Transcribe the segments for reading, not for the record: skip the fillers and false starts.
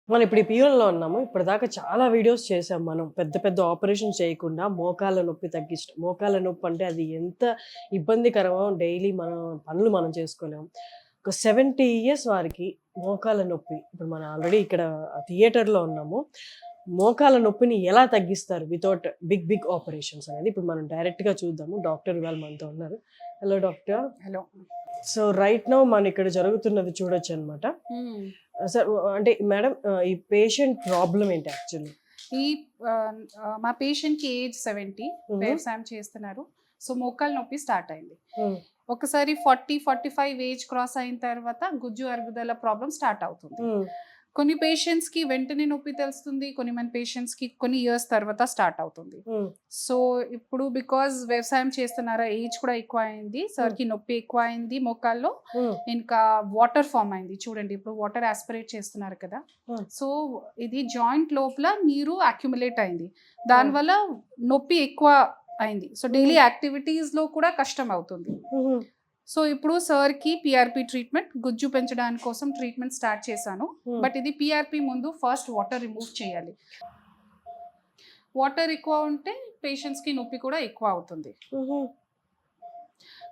మనం ఇప్పుడు ఈ పియూన్‌లో ఉన్నాము. ఇప్పటిదాకా చాలా వీడియోస్ చేసాం మనం. పెద్ద పెద్ద ఆపరేషన్స్ చేయకుండా మోకాళ్ళ నొప్పి తగ్గించడం. మోకాళ్ళ నొప్పి అంటే అది ఎంత ఇబ్బందికరమో డైలీ మనం పనులు మనం చేసుకోలేము. ఒక 70 ఇయర్స్ వారికి మోకాళ్ళ నొప్పి ఇప్పుడు మనం ఆల్రెడీ ఇక్కడ థియేటర్‌లో ఉన్నాము. మోకాళ్ళ నొప్పిని ఎలా తగ్గిస్తారు వితౌట్ బిగ్ ఆపరేషన్స్ అనేది ఇప్పుడు మనం డైరెక్ట్‌గా చూద్దాము. డాక్టర్ ఇవాళ మనతో ఉన్నారు. Hello doctor. Hello. So right now మన ఇక్కడ జరుగుతున్నది చూడొచ్చనమాట. సార్ అంటే మేడం ఈ పేషెంట్ ప్రాబ్లమ్ ఏంటి యాక్చువల్లీ? ఈ మా పేషెంట్కి ఏజ్ 70, వ్యవసాయం చేస్తున్నారు. సో మోకాలు నొప్పి స్టార్ట్ అయింది. ఒకసారి 40-45 ఏజ్ క్రాస్ అయిన తర్వాత గుజ్జు అరుగుదల ప్రాబ్లం స్టార్ట్ అవుతుంది. కొన్ని పేషెంట్స్కి వెంటనే నొప్పి తెలుస్తుంది, కొన్ని పేషెంట్స్కి కొన్ని ఇయర్స్ తర్వాత స్టార్ట్ అవుతుంది. సో ఇప్పుడు బికాజ్ వ్యవసాయం చేస్తున్నారా, ఏజ్ కూడా ఎక్కువ అయింది, సార్కి నొప్పి ఎక్కువ అయింది మోకాల్లో, ఇంకా వాటర్ ఫామ్ అయింది. చూడండి ఇప్పుడు వాటర్ ఆస్పిరేట్ చేస్తున్నారు కదా, సో ఇది జాయింట్ లోపల నీరు అక్యుములేట్ అయింది, దానివల్ల నొప్పి ఎక్కువ అయింది. సో డైలీ యాక్టివిటీస్లో కూడా కష్టం అవుతుంది. సో ఇప్పుడు సార్కి పిఆర్పి ట్రీట్మెంట్, గుజ్జు పెంచడానికి కోసం ట్రీట్మెంట్ స్టార్ట్ చేశాను. బట్ ఇది పిఆర్పి ముందు ఫస్ట్ వాటర్ రిమూవ్ చేయాలి. వాటర్ ఎక్కువ ఉంటే పేషెంట్స్కి నొప్పి కూడా ఎక్కువ అవుతుంది.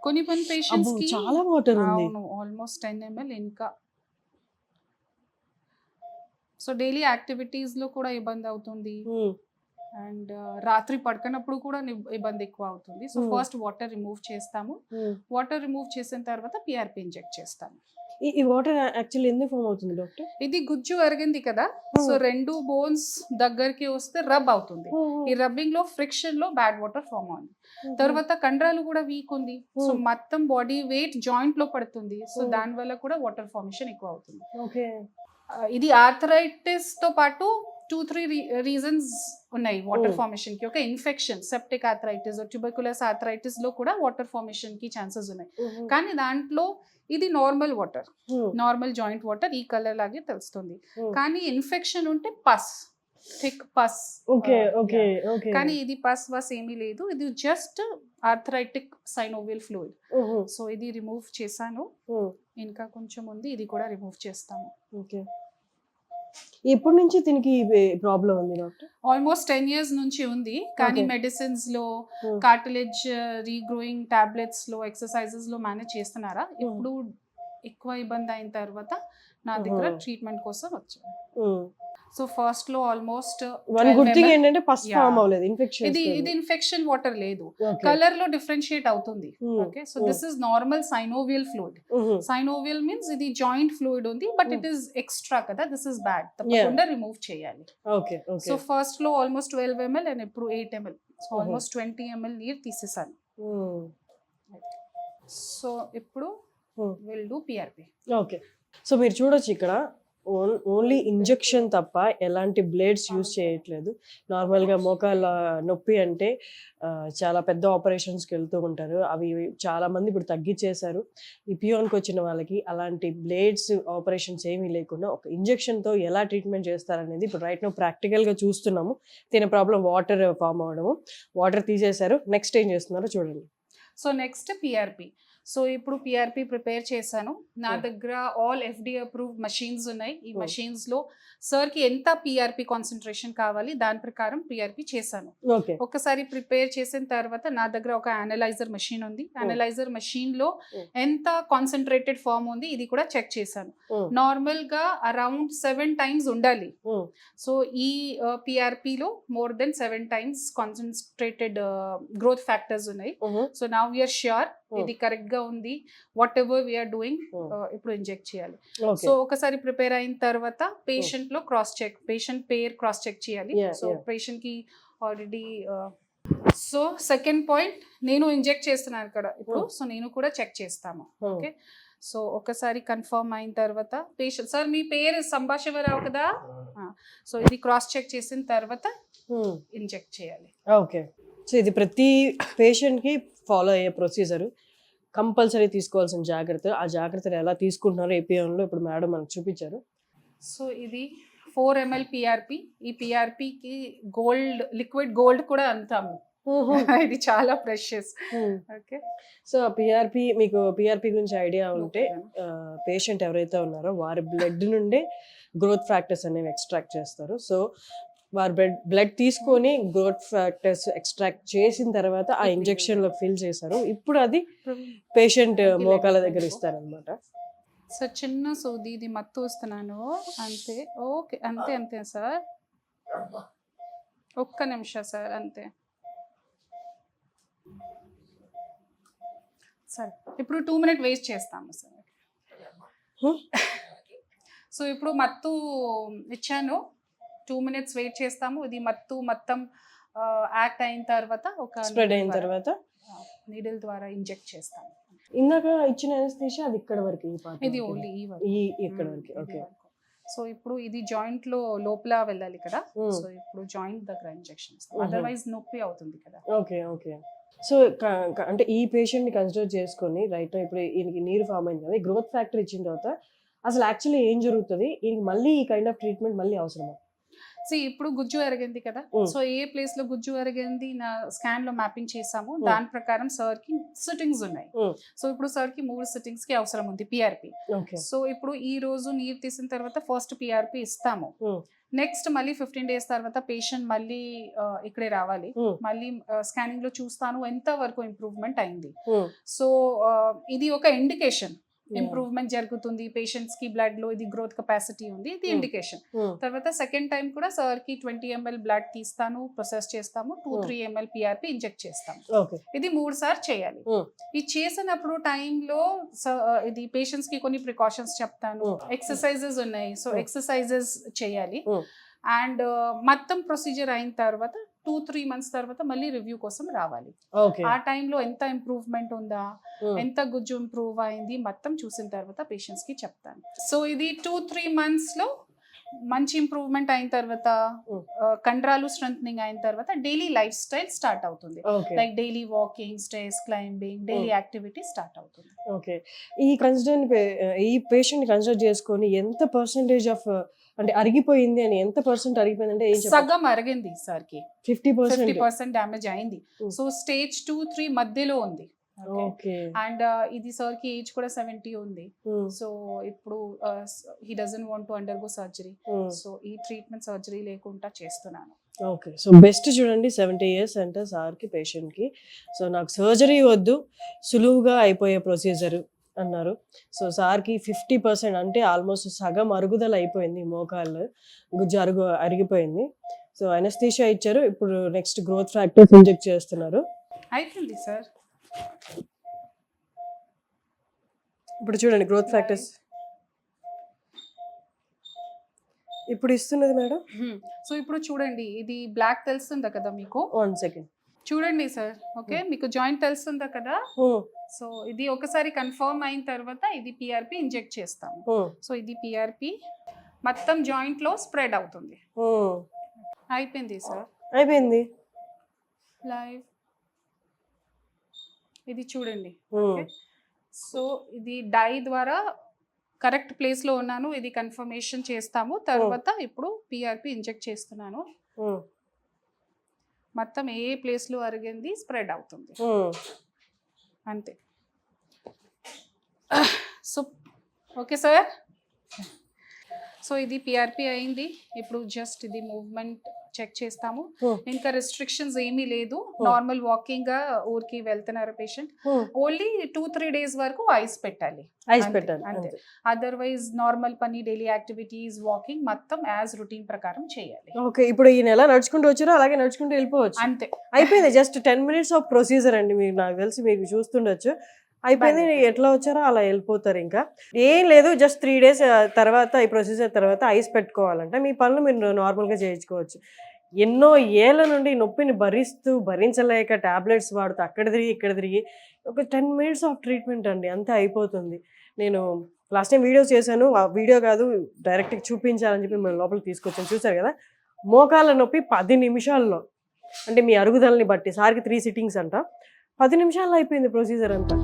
కొన్ని పేషెంట్స్కి చాలా వాటర్ ఉంది. అవును, ఆల్మోస్ట్ 10 ml. ఇంకా సో డైలీ యాక్టివిటీస్లో కూడా ఇబ్బంది అవుతుంది, అండ్ రాత్రి పడుకున్నప్పుడు కూడా ఇబ్బంది ఎక్కువ అవుతుంది. సో ఫస్ట్ వాటర్ రిమూవ్ చేస్తాము. వాటర్ రిమూవ్ చేసిన తర్వాత పిఆర్పి ఇంజెక్ట్ చేస్తాము. ఈ వాటర్ యాక్చువల్లీ ఎందుకు ఫామ్ అవుతుంది డాక్టర్? ఇది గుజ్జు అరిగింది కదా, సో రెండు బోన్స్ దగ్గరికి వస్తే రబ్ అవుతుంది. ఈ రబ్బింగ్ లో ఫ్రిక్షన్ లో బ్యాడ్ వాటర్ ఫామ్ అవుతుంది. తర్వాత కండరాలు కూడా వీక్ ఉంది, సో మొత్తం బాడీ వెయిట్ జాయింట్ లో పడుతుంది. సో దాని వల్ల కూడా వాటర్ ఫార్మేషన్ ఎక్కువ అవుతుంది. ఇది ఆర్థరైటిస్ తో పాటు 2-3 రీజన్స్ ఉన్నాయి వాటర్ ఫార్మేషన్ కి. ఒక infection, septic arthritis, tuberculous arthritis లో కూడా వాటర్ ఫార్మేషన్ కి ఛాన్సెస్ ఉన్నాయి. కానీ దాంట్లో ఇది normal water, normal joint water, ఈ కలర్ లాగే తెలుస్తుంది. కానీ ఇన్ఫెక్షన్ ఉంటే పస్, థిక్ పస్. కానీ ఇది పస్ వస్ ఏమీ లేదు, ఇది just arthritic synovial fluid. So ఇది రిమూవ్ చేశాను, ఇంకా కొంచెం ఉంది, ఇది కూడా రిమూవ్ చేస్తాము. ఎప్పటి నుంచి దీనికి ప్రాబ్లం ఉంది డాక్టర్? ఆల్మోస్ట్ 10 years నుంచి ఉంది, కానీ మెడిసిన్స్ లో, కార్టిలేజ్ రీగ్రోయింగ్ టాబ్లెట్స్ లో, ఎక్సర్సైజెస్ లో మేనేజ్ చేస్తున్నారా. ఇప్పుడు ఎక్కువ ఇబ్బంది అయిన తర్వాత నా దగ్గర ట్రీట్మెంట్ కోసం వచ్చాను. సో ఫస్ట్ లో ఆల్మోస్ట్ వన్ గుడ్ థింగ్ ఏంటంటే పస్ ఫామ్ అవ్వలేదు, ఇన్ఫెక్షన్. ఇది ఇన్ఫెక్షన్ వాటర్ లేదు, కలర్ లో డిఫరెన్షియేట్ అవుతుంది. Okay, so this is normal synovial fluid. Synovial means ఇది జాయింట్ ఫ్లూయిడ్ ఉంది, బట్ ఇట్ ఈస్ ఎక్స్ట్రా కదా, దిస్ ఇస్ బ్యాడ్, తప్పకుండా రిమూవ్ చేయాలి. సో ఫస్ట్ లో ఆల్మోస్ట్ 12 ml అండ్ ఇప్పుడు 8 ml, సో ఆల్మోస్ట్ 20 ml నీరు తీసేసాను. సో ఇప్పుడు will do PRP. Okay, so మీరు చూడొచ్చు ఇక్కడ ఓన్లీ ఇంజెక్షన్ తప్ప ఎలాంటి బ్లేడ్స్ యూజ్ చేయట్లేదు. నార్మల్గా మోకాళ్ళ నొప్పి అంటే చాలా పెద్ద ఆపరేషన్స్కి వెళ్తూ ఉంటారు, అవి చాలామంది ఇప్పుడు తగ్గించేశారు. ఈ పియోన్కి వచ్చిన వాళ్ళకి అలాంటి బ్లేడ్స్ ఆపరేషన్స్ ఏమీ లేకుండా ఒక ఇంజెక్షన్తో ఎలా ట్రీట్మెంట్ చేస్తారనేది ఇప్పుడు రైట్ నో ప్రాక్టికల్గా చూస్తున్నాము. దీని ప్రాబ్లం వాటర్ ఫామ్ అవ్వడము, వాటర్ తీసేశారు, నెక్స్ట్ ఏం చేస్తున్నారో చూడండి. So next PRP. సో ఇప్పుడు పిఆర్పి ప్రిపేర్ చేశాను. నా దగ్గర ఆల్ FDA అప్రూవ్డ్ మషీన్స్ ఉన్నాయి. ఈ మషీన్స్ లో సార్కి ఎంత పిఆర్పి కాన్సన్ట్రేషన్ కావాలి దాని ప్రకారం పిఆర్పి చేశాను. ఒకసారి ప్రిపేర్ చేసిన తర్వాత నా దగ్గర ఒక అనలైజర్ మషీన్ ఉంది. అనలైజర్ మషీన్ లో ఎంత కాన్సన్ట్రేటెడ్ ఫామ్ ఉంది ఇది కూడా చెక్ చేశాను. నార్మల్ గా అరౌండ్ 7 times ఉండాలి. సో ఈ పిఆర్పి లో more than 7 times concentrated growth factors ఉన్నాయి. సో నౌ వీఆర్ ష్యూర్ ఇది కరెక్ట్ గా ఉంది. వాట్ ఎవర్ వీఆర్ డూయింగ్ ఇప్పుడు ఇంజెక్ట్ చేయాలి. సో ఒకసారి ప్రిపేర్ అయిన తర్వాత పేషెంట్ లో క్రాస్ చెక్, పేషెంట్ పేర్ క్రాస్ చెక్ చేయాలి. సో పేషెంట్ కి ఆల్రెడీ సో సెకండ్ పాయింట్, నేను ఇంజెక్ట్ చేస్తున్నాను ఇక్కడ ఇప్పుడు, సో నేను కూడా చెక్ చేస్తాము. ఓకే, సో ఒకసారి కన్ఫర్మ్ అయిన తర్వాత పేషెంట్, సార్ మీ పేరు సంభాషణరావు కదా, సో ఇది క్రాస్ చెక్ చేసిన తర్వాత ఇంజెక్ట్ చేయాలి. ఓకే, సో ఇది ప్రతి పేషెంట్కి ఫాలో అయ్యే ప్రొసీజరు, కంపల్సరీ తీసుకోవాల్సిన జాగ్రత్తలు, ఆ జాగ్రత్తలు ఎలా తీసుకుంటున్నారో ఏపీఎంలో ఇప్పుడు మేడం మనకు చూపించారు. సో ఇది 4 ml పిఆర్పి. ఈ పిఆర్పికి గోల్డ్, లిక్విడ్ గోల్డ్ కూడా అంటాము. ఇది చాలా ప్రెషియస్. ఓకే. సో మీకు పిఆర్పి గురించి ఐడియా ఉంటే పేషెంట్ ఎవరైతే ఉన్నారో వారి బ్లడ్ నుండే గ్రోత్ ఫ్యాక్టర్స్ అనేవి ఎక్స్ట్రాక్ట్ చేస్తారు. సో వారు బ్లడ్ తీసుకొని గ్రోత్ ఫ్యాక్టర్స్ ఎక్స్ట్రాక్ట్ చేసిన తర్వాత ఆ ఇంజెక్షన్లో ఫిల్ చేశారు. ఇప్పుడు అది పేషెంట్ మోకాల దగ్గర ఇస్తారనమాట. సార్ చిన్న సూది, ఇది మత్తు వస్తున్నాను అంతే. ఓకే, అంతే అంతే సార్, ఒక్క నిమిషం సార్, అంతే. సరే, ఇప్పుడు 2 minutes వేస్ట్ చేస్తాము సార్. సో ఇప్పుడు మత్తు ఇచ్చాను, 2 minutes వెయిట్ చేస్తాము. ఇది మత్తు మొత్తం యాక్ట్ అయిన తర్వాత ఒక స్ప్రెడ్ అయిన తర్వాత నీడిల్ ద్వారా ఇంజెక్ట్ చేస్తాము. ఇందాక ఇచ్చిన అనస్థీషియా అది ఇక్కడ వరకు, ఇది ఓన్లీ ఇక్కడ వరకు. ఓకే. సో ఇప్పుడు ఇది జాయింట్ లో లోపల వెళ్ళాలి కదా, సో ఇప్పుడు జాయింట్ దగ్గర ఇంజెక్షన్ ఇస్తాం, అదర్వైజ్ నొప్పి అవుతుంది కదా. Okay okay. సో అంటే ఈ పేషెంట్ ని కన్సిడర్ చేసుకొని రైట్ ఇప్పుడు ఈయనకి నీరు ఫామ్ అయింది కదా, గ్రోత్ ఫ్యాక్టర్ ఇచ్చిన తర్వాత అసలు యాక్చువల్లీ ఏం జరుగుతుంది, ఈయనకి మళ్ళీ ఈ కైండ్ ఆఫ్ ట్రీట్మెంట్ మళ్ళీ అవసరమా? ఇప్పుడు గుజ్జు ఎరగింది కదా, సో ఏ ప్లేస్ లో గుజ్జు ఎరగింది నా స్కాన్ లో మ్యాపింగ్ చేసాము, దాని ప్రకారం సార్ కి సిట్టింగ్స్ ఉన్నాయి. సో ఇప్పుడు సార్ కి 3 సిట్టింగ్స్ కి అవసరం ఉంది పిఆర్పి. సో ఇప్పుడు ఈ రోజు నీరు తీసిన తర్వాత ఫస్ట్ పిఆర్పి ఇస్తాము. నెక్స్ట్ మళ్ళీ 15 days తర్వాత పేషెంట్ మళ్ళీ ఇక్కడే రావాలి, మళ్ళీ స్కానింగ్ లో చూస్తాను ఎంత వరకు ఇంప్రూవ్మెంట్ అయింది. సో ఇది ఒక ఇండికేషన్, ఇంప్రూవ్మెంట్ జరుగుతుంది పేషెంట్స్ కి, బ్లడ్ లో ఇది గ్రోత్ కెపాసిటీ ఉంది, ఇది ఇండికేషన్. తర్వాత సెకండ్ టైం కూడా సార్ కి 20 ml బ్లడ్ తీస్తాను, ప్రొసెస్ చేస్తాము, 2-3 ml పిఆర్పి ఇంజెక్ట్ చేస్తాము. ఇది 3 సార్లు చేయాలి. ఇది చేసినప్పుడు టైంలో ఇది పేషెంట్స్ కి కొన్ని ప్రికాషన్స్ చెప్తాను, ఎక్సర్సైజెస్ ఉన్నాయి, సో ఎక్సర్సైజెస్ చేయాలి. అండ్ మొత్తం ప్రొసీజర్ అయిన తర్వాత 2-3 months తర్వాత మళ్ళీ రివ్యూ కోసం రావాలి. ఆ టైంలో ఎంత ఇంప్రూవ్మెంట్ ఉందా, ఎంత గుజ్జు ఇంప్రూవ్ అయింది మొత్తం చూసిన తర్వాత పేషెంట్స్ కి చెప్తాను. సో ఇది 2-3 months లో మంచి ఇంప్రూవ్మెంట్ అయిన తర్వాత, కండరాలు స్ట్రెంథనింగ్ అయిన తర్వాత డైలీ లైఫ్ స్టైల్ స్టార్ట్ అవుతుంది. Like daily walking, stairs climbing, daily activity start అవుతుంది. ఓకే. ఈ పేషెంట్ కన్సిడర్ చేసుకొని ఎంత పర్సెంటేజ్ ఆఫ్ అంటే అరిగిపోయింది అని, ఎంత పర్సెంట్ అరిగిపోయింది అంటే సగం అరిగింది సార్ కి, 50% డ్యామేజ్ అయింది. సో స్టేజ్ 2-3 మధ్యలో ఉంది. అండ్ ఇది సార్ కి ఏజ్ కూడా 70 ఉంది. సో ఇప్పుడు he doesn't want to undergo surgery, so ఈ ట్రీట్మెంట్ సర్జరీ లేకుండా చేస్తున్నాను. ఓకే. సో బెస్ట్ చూడండి, 70 years అంటే సార్కి పేషెంట్కి. సో నాకు సర్జరీ వద్దు, సులువుగా అయిపోయే ప్రొసీజర్ అన్నారు. సో సార్కి 50% అంటే ఆల్మోస్ట్ సగం అరుగుదల అయిపోయింది, మోకాళ్ళు గుజ్జు అరిగిపోయింది. సో అనస్థీషియా ఇచ్చారు, ఇప్పుడు నెక్స్ట్ గ్రోత్ ఫ్యాక్టర్స్ ఇంజెక్ట్ చేస్తున్నారు. అయిపోయింది సార్. ఇప్పుడు చూడండి గ్రోత్ ఫ్యాక్టర్స్ ఇప్పుడు ఇస్తున్నది మేడం. సో ఇప్పుడు చూడండి, ఇది బ్లాక్ తెలుస్తుందా కదా మీకు, 1 second చూడండి సార్. ఓకే, మీకు జాయింట్ తెలుస్తుందా కదా, సో ఇది ఒకసారి కన్ఫర్మ్ అయిన తర్వాత ఇది పిఆర్పి ఇంజెక్ట్ చేస్తాము. సో ఇది పిఆర్పి మొత్తం జాయింట్ లో స్ప్రెడ్ అవుతుంది. అయిపోయింది సార్, అయిపోయింది లైవ్. ఇది చూడండి. సో ఇది డై ద్వారా కరెక్ట్ ప్లేస్ లో ఉన్నాను, ఇది కన్ఫర్మేషన్ చేస్తాము. తర్వాత ఇప్పుడు పిఆర్పి ఇంజెక్ట్ చేస్తున్నాను. మొత్తం ఏ ప్లేస్ లో అరిగింది స్ప్రెడ్ అవుతుంది, అంతే. సో ఓకే సార్, సో ఇది పిఆర్పి అయింది. ఇప్పుడు జస్ట్ ఇది మూవ్మెంట్ చెక్ చేస్తాము. ఇంకా రెస్ట్రిక్షన్స్ ఏమీ లేదు, నార్మల్ వాకింగ్ గా ఊరికి వెళ్తున్నారు పేషెంట్. ఓన్లీ 2-3 days వరకు ఐస్ పెట్టాలి, అంతే. అదర్వైజ్ నార్మల్ పని, డైలీ యాక్టివిటీస్, వాకింగ్ మొత్తం యాజ్ రొటీన్ ప్రకారం చేయాలి. ఓకే. ఇప్పుడు ఈ నెల నడుచుకుంటూ వచ్చారో అలాగే నడుచుకుంటూ వెళ్ళిపోవచ్చు, అంతే. అయిపోయింది. జస్ట్ 10 minutes ఆఫ్ ప్రొసీజర్ అండి. మీరు నాకు తెలిసి మీకు చూస్తుండొచ్చు, అయిపోయింది. ఎట్లా వచ్చారో అలా వెళ్ళిపోతారు. ఇంకా ఏం లేదు, జస్ట్ 3 days తర్వాత ఈ ప్రొసీజర్ తర్వాత ఐస్ పెట్టుకోవాలంటే మీ పనులు మీరు నార్మల్గా చేయించుకోవచ్చు. ఎన్నో ఏళ్ళ నుండి నొప్పిని భరించలేక టాబ్లెట్స్ వాడుతూ అక్కడ తిరిగి ఇక్కడ తిరిగి ఒక 10 minutes ఆఫ్ ట్రీట్మెంట్ అండి, అంతే అయిపోతుంది. నేను లాస్ట్ టైం వీడియోస్ చేశాను, ఆ వీడియో కాదు డైరెక్ట్గా చూపించాలని చెప్పి మేము లోపలికి తీసుకొచ్చాను. చూసారు కదా, మోకాళ్ళ నొప్పి 10 నిమిషాల్లో, అంటే మీ అరుగుదలని బట్టి. సార్కి 3 sittings అంట, 10 నిమిషాల్లో అయిపోయింది ప్రొసీజర్ అంతా.